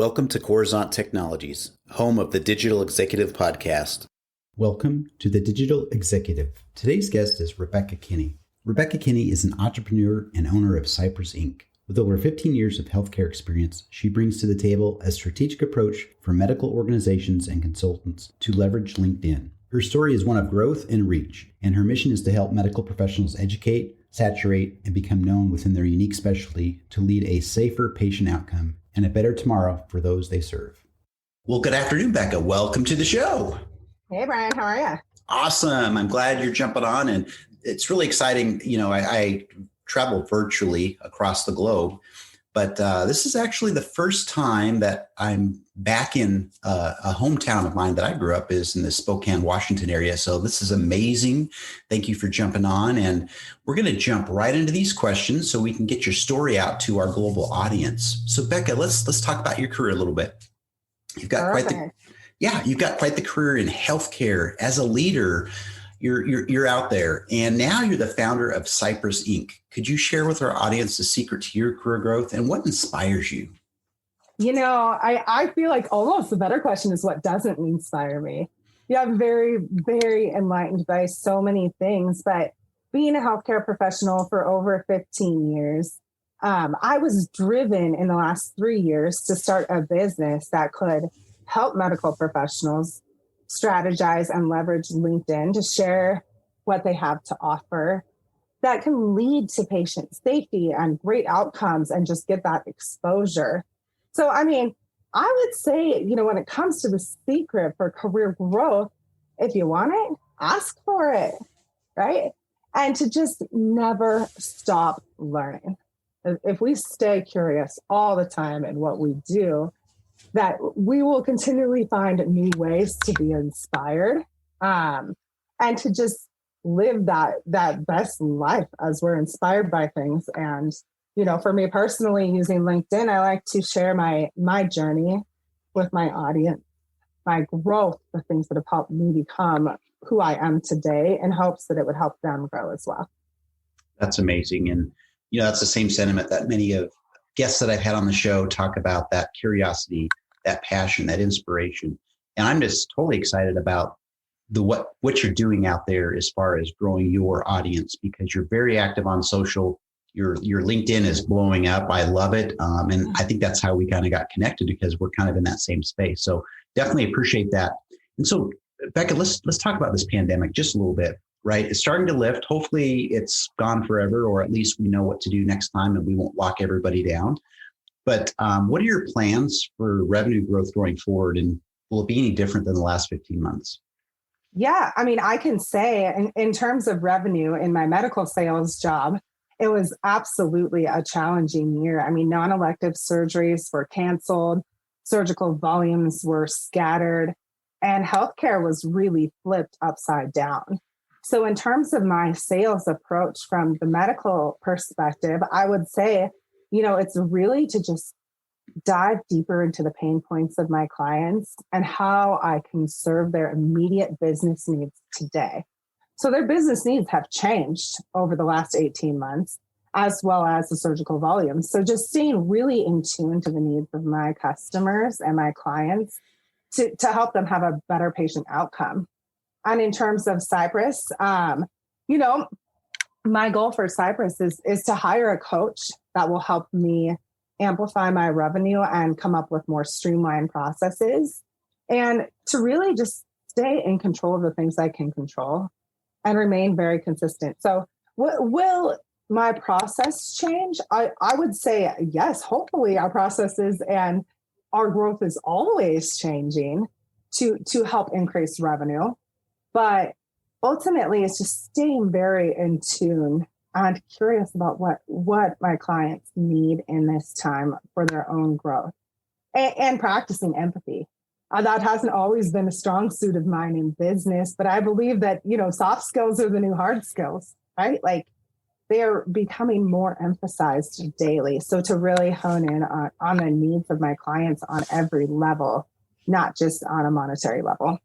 Welcome to Coruzant Technologies, home of the Digital Executive Podcast. Welcome to the Digital Executive. Today's guest is Rebecca Kinney. Rebecca Kinney is an entrepreneur and owner of Cypress, Inc. With over 15 years of healthcare experience, she brings to the table a strategic approach for medical organizations and consultants to leverage LinkedIn. Her story is one of growth and reach, and her mission is to help medical professionals educate, saturate, and become known within their unique specialty to lead a safer patient outcome and a better tomorrow for those they serve. Well, good afternoon, Becca. Welcome to the show. Hey, Brian. How are you? Awesome. I'm glad you're jumping on, and it's really exciting. You know, I travel virtually across the globe, but this is actually the first time that I'm back in a hometown of mine that I grew up is in the Spokane, Washington area. So this is amazing. Thank you for jumping on. And we're going to jump right into these questions so we can get your story out to our global audience. So Becca, let's talk about your career a little bit. You've got you've got quite the career in healthcare. As a leader, you're out there, and now you're the founder of Cypress, Inc. Could you share with our audience the secret to your career growth and what inspires you? You know, I feel like almost the better question is what doesn't inspire me. Yeah, I'm very, very enlightened by so many things, but being a healthcare professional for over 15 years, I was driven in the last 3 years to start a business that could help medical professionals strategize and leverage LinkedIn to share what they have to offer that can lead to patient safety and great outcomes and just get that exposure. So, I mean, I would say, you know, when it comes to the secret for career growth, if you want it, ask for it, right? And to just never stop learning. If we stay curious all the time in what we do, that we will continually find new ways to be inspired and to just live that best life as we're inspired by things. And, you know, for me personally, using LinkedIn, I like to share my journey with my audience, my growth, the things that have helped me become who I am today, in hopes that it would help them grow as well. That's amazing. And, you know, that's the same sentiment that many of guests that I've had on the show talk about, that curiosity, that passion, that inspiration. And I'm just totally excited about what you're doing out there as far as growing your audience, because you're very active on social. Your LinkedIn is blowing up. I love it. And I think that's how we kind of got connected, because we're kind of in that same space. So definitely appreciate that. And so, Becca, let's talk about this pandemic just a little bit, right? It's starting to lift. Hopefully it's gone forever, or at least we know what to do next time and we won't lock everybody down. But what are your plans for revenue growth going forward? And will it be any different than the last 15 months? Yeah, I mean, I can say in terms of revenue in my medical sales job, it was absolutely a challenging year. I mean, non-elective surgeries were canceled, surgical volumes were scattered, and healthcare was really flipped upside down. So in terms of my sales approach from the medical perspective, I would say, you know, it's really to just dive deeper into the pain points of my clients and how I can serve their immediate business needs today. So their business needs have changed over the last 18 months, as well as the surgical volume. So just staying really in tune to the needs of my customers and my clients to help them have a better patient outcome. And in terms of Cypress, you know, my goal for Cypress is to hire a coach that will help me amplify my revenue and come up with more streamlined processes, and to really just stay in control of the things I can control and remain very consistent. So will my process change? I would say yes. Hopefully our processes and our growth is always changing to help increase revenue. But ultimately, it's just staying very in tune and curious about what my clients need in this time for their own growth, and practicing empathy. That hasn't always been a strong suit of mine in business, but I believe that, you know, soft skills are the new hard skills, right? Like, they are becoming more emphasized daily. So to really hone in on the needs of my clients on every level, not just on a monetary level.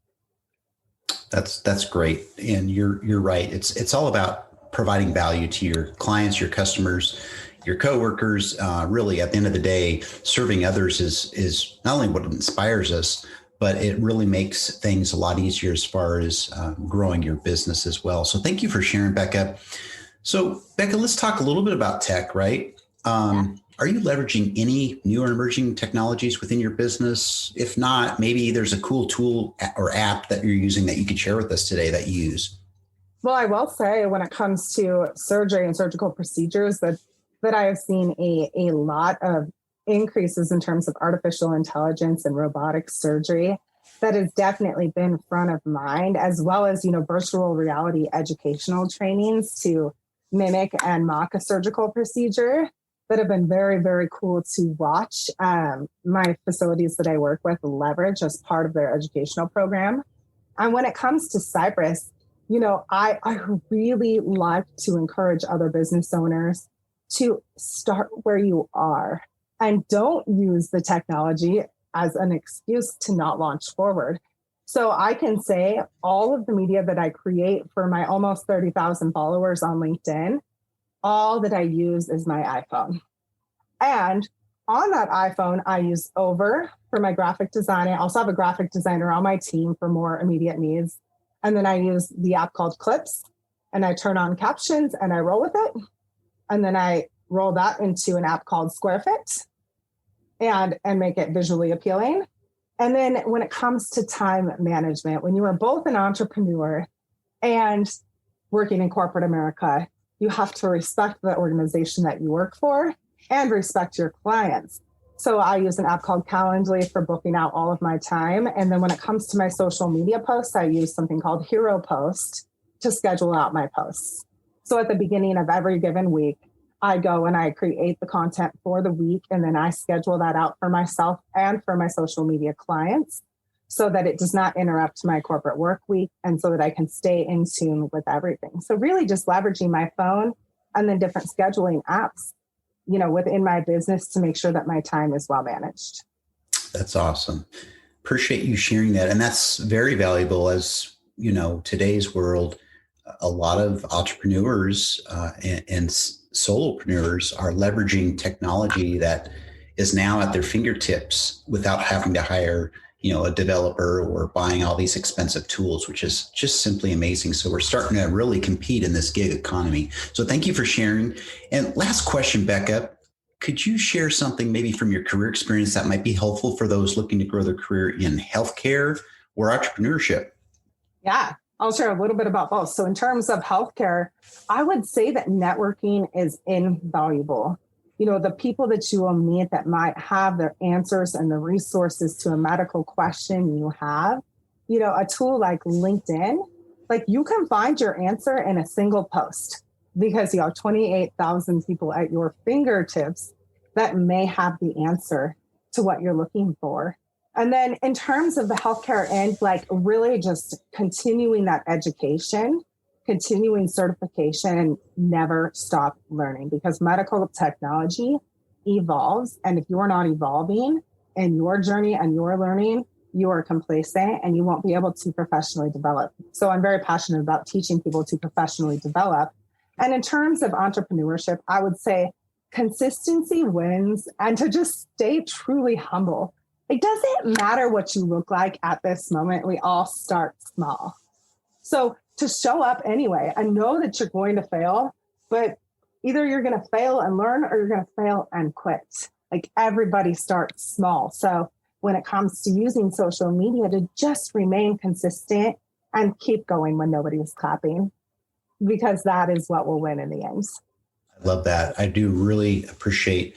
That's great. And you're right. It's all about providing value to your clients, your customers, your coworkers. Really, at the end of the day, serving others is not only what inspires us, but it really makes things a lot easier as far as growing your business as well. So thank you for sharing, Becca. So Becca, let's talk a little bit about tech, right? Are you leveraging any new or emerging technologies within your business? If not, maybe there's a cool tool or app that you're using that you could share with us today that you use. Well, I will say when it comes to surgery and surgical procedures that I have seen a lot of increases in terms of artificial intelligence and robotic surgery. That has definitely been front of mind, as well as, virtual reality educational trainings to mimic and mock a surgical procedure that have been very, very cool to watch. My facilities that I work with leverage as part of their educational program. And when it comes to Cypress, I really like to encourage other business owners to start where you are and don't use the technology as an excuse to not launch forward. So I can say all of the media that I create for my almost 30,000 followers on LinkedIn, all that I use is my iPhone. And on that iPhone, I use Over for my graphic design. I also have a graphic designer on my team for more immediate needs. And then I use the app called Clips, and I turn on captions and I roll with it. And then I roll that into an app called SquareFit and make it visually appealing. And then when it comes to time management, when you are both an entrepreneur and working in corporate America, you have to respect the organization that you work for and respect your clients. So I use an app called Calendly for booking out all of my time. And then when it comes to my social media posts, I use something called Hero Post to schedule out my posts. So at the beginning of every given week, I go and I create the content for the week, and then I schedule that out for myself and for my social media clients so that it does not interrupt my corporate work week and so that I can stay in tune with everything. So really just leveraging my phone and then different scheduling apps, within my business to make sure that my time is well managed. That's awesome. Appreciate you sharing that. And that's very valuable as, today's world, a lot of entrepreneurs and solopreneurs are leveraging technology that is now at their fingertips without having to hire, a developer or buying all these expensive tools, which is just simply amazing. So we're starting to really compete in this gig economy. So thank you for sharing. And last question, Becca, could you share something maybe from your career experience that might be helpful for those looking to grow their career in healthcare or entrepreneurship? Yeah. I'll share a little bit about both. So in terms of healthcare, I would say that networking is invaluable. The people that you will meet that might have their answers and the resources to a medical question you have, a tool like LinkedIn, like you can find your answer in a single post because you have 28,000 people at your fingertips that may have the answer to what you're looking for. And then in terms of the healthcare end, like really just continuing that education, continuing certification, and never stop learning because medical technology evolves. And if you're not evolving in your journey and your learning, you are complacent and you won't be able to professionally develop. So I'm very passionate about teaching people to professionally develop. And in terms of entrepreneurship, I would say consistency wins and to just stay truly humble. It doesn't matter what you look like at this moment. We all start small. So to show up anyway and know that you're going to fail, but either you're going to fail and learn or you're going to fail and quit. Like everybody starts small. So when it comes to using social media, to just remain consistent and keep going when nobody is clapping, because that is what will win in the end. I love that. I do really appreciate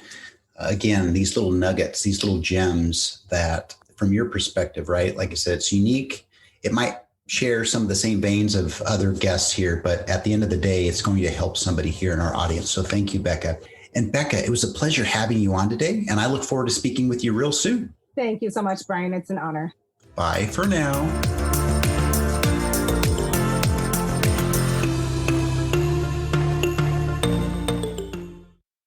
again, these little nuggets, these little gems that from your perspective, right? Like I said, it's unique. It might share some of the same veins of other guests here, but at the end of the day, it's going to help somebody here in our audience. So thank you, Becca. And Becca, it was a pleasure having you on today. And I look forward to speaking with you real soon. Thank you so much, Brian. It's an honor. Bye for now.